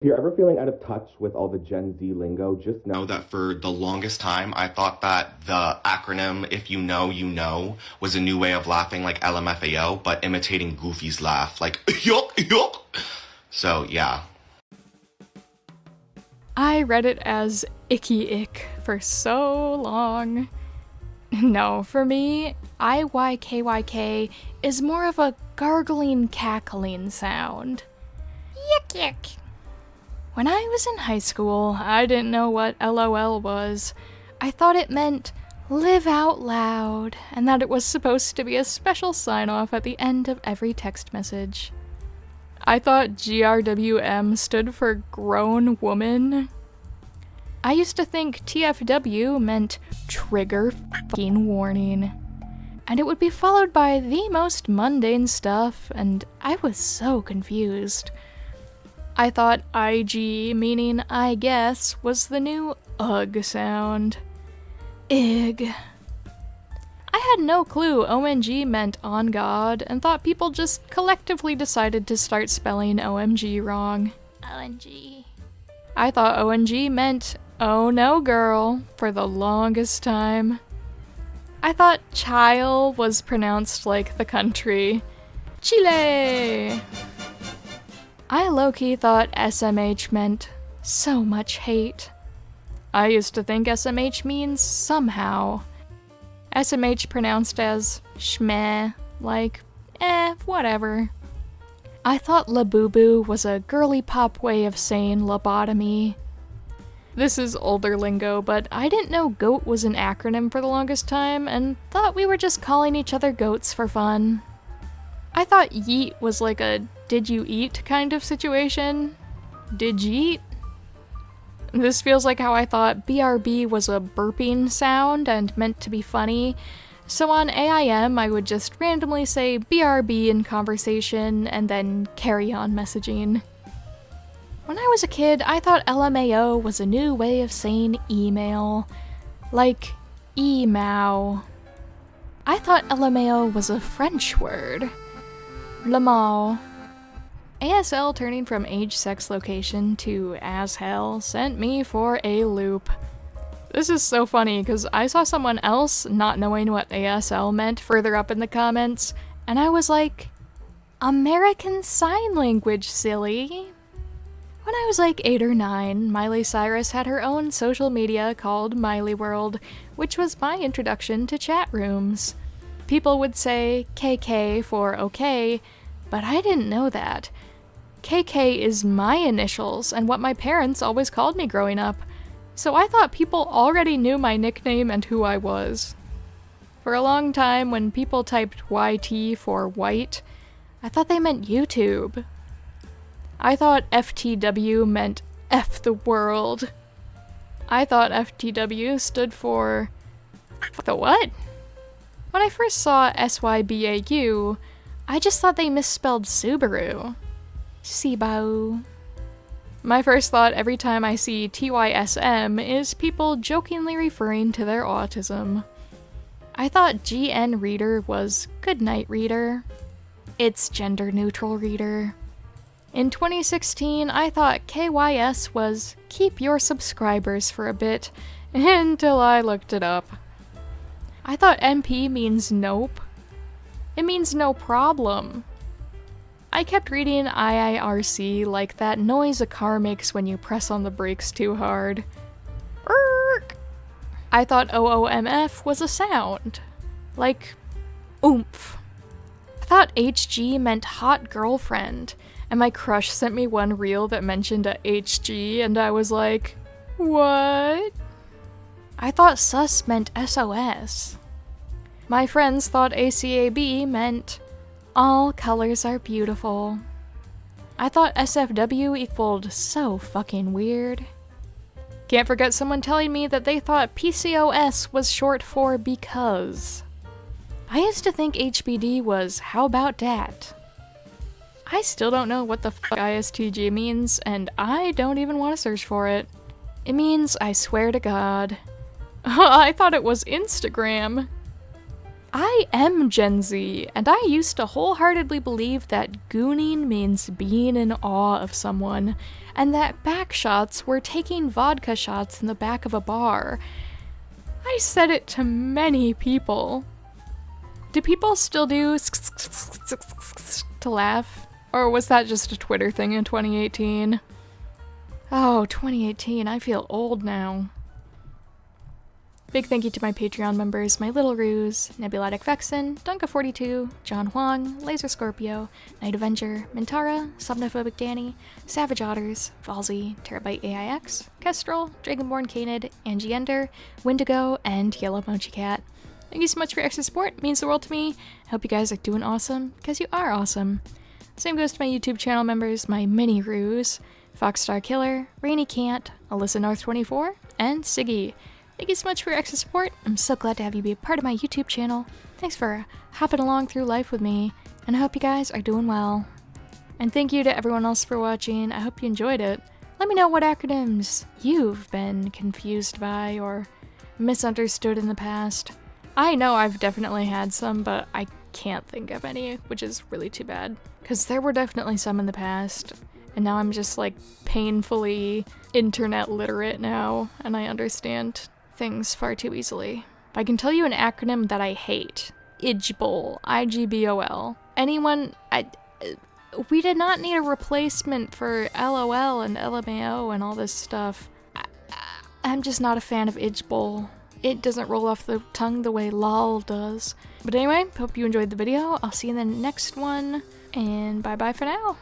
If you're ever feeling out of touch with all the Gen Z lingo, just know that for the longest time, I thought that the acronym, if you know, you know, was a new way of laughing like LMFAO, but imitating Goofy's laugh, like, yuck, yuck. So, yeah. I read it as IYKYK for so long. No, for me, IYKYK is more of a gargling, cackling sound. Yik yik. When I was in high school, I didn't know what LOL was. I thought it meant live out loud, and that it was supposed to be a special sign-off at the end of every text message. I thought GRWM stood for grown woman. I used to think TFW meant trigger fucking warning. And it would be followed by the most mundane stuff, and I was so confused. I thought IG, meaning I guess, was the new UG sound. Ig. I had no clue ONG meant on God, and thought people just collectively decided to start spelling OMG wrong. ONG. I thought ONG meant oh no girl for the longest time. I thought Chile was pronounced like the country. Chile! I low-key thought SMH meant so much hate. I used to think SMH means somehow. SMH pronounced as shmeh, like, whatever. I thought Labubu was a girly pop way of saying lobotomy. This is older lingo, but I didn't know GOAT was an acronym for the longest time, and thought we were just calling each other goats for fun. I thought yeet was like a did you eat kind of situation. Did yeet? This feels like how I thought BRB was a burping sound and meant to be funny, so on AIM I would just randomly say BRB in conversation and then carry on messaging. When I was a kid, I thought LMAO was a new way of saying email, like email. I thought LMAO was a French word. Le mot. ASL turning from age, sex, location to as hell sent me for a loop. This is so funny because I saw someone else not knowing what ASL meant further up in the comments, and I was like, American Sign Language, silly. When I was like 8 or 9, Miley Cyrus had her own social media called Miley World, which was my introduction to chat rooms. People would say KK for okay, but I didn't know that. KK is my initials and what my parents always called me growing up, so I thought people already knew my nickname and who I was. For a long time, when people typed YT for white, I thought they meant YouTube. I thought FTW meant F the world. I thought FTW stood for the what? When I first saw SYBAU, I just thought they misspelled Subaru. Sibau. My first thought every time I see TYSM is people jokingly referring to their autism. I thought GN Reader was Goodnight Reader. It's gender neutral reader. In 2016, I thought KYS was keep your subscribers for a bit, until I looked it up. I thought NP means nope. It means no problem. I kept reading IIRC like that noise a car makes when you press on the brakes too hard. Erk. I thought OOMF was a sound. Like, oomph. I thought HG meant hot girlfriend, and my crush sent me one reel that mentioned a HG, and I was like, what? I thought sus meant SOS. My friends thought ACAB meant all colors are beautiful. I thought SFW equaled so fucking weird. Can't forget someone telling me that they thought PCOS was short for because. I used to think HBD was how about dat? I still don't know what the fuck ISTG means, and I don't even want to search for it. It means I swear to God. I thought it was Instagram. I am Gen Z, and I used to wholeheartedly believe that gooning means being in awe of someone, and that backshots were taking vodka shots in the back of a bar. I said it to many people. Do people still do to laugh? Or was that just a Twitter thing in 2018? Oh, 2018, I feel old now. Big thank you to my Patreon members, my Little Ruse, Nebulatic Vexen, Dunka42, John Huang, Laser Scorpio, Night Avenger, Mintara, Somnophobic Danny, Savage Otters, Falsey, Terabyte AIX, Kestrel, Dragonborn Canid, Angie Ender, Wendigo, and Yellow Mochi Cat. Thank you so much for your extra support, it means the world to me. I hope you guys are doing awesome, because you are awesome. Same goes to my YouTube channel members, my Mini Ruse, Foxstar Killer, Rainy Cant, Alyssa North 24, and Siggy. Thank you so much for your extra support. I'm so glad to have you be a part of my YouTube channel. Thanks for hopping along through life with me, and I hope you guys are doing well. And thank you to everyone else for watching. I hope you enjoyed it. Let me know what acronyms you've been confused by or misunderstood in the past. I know I've definitely had some, but I can't think of any, which is really too bad. Because there were definitely some in the past, and now I'm just like painfully internet literate now, and I understand things far too easily. I can tell you an acronym that I hate. IGBOL. IGBOL. Anyone... we did not need a replacement for LOL and LMAO and all this stuff. I'm just not a fan of IGBOL. It doesn't roll off the tongue the way LOL does. But anyway, hope you enjoyed the video. I'll see you in the next one, and bye-bye for now.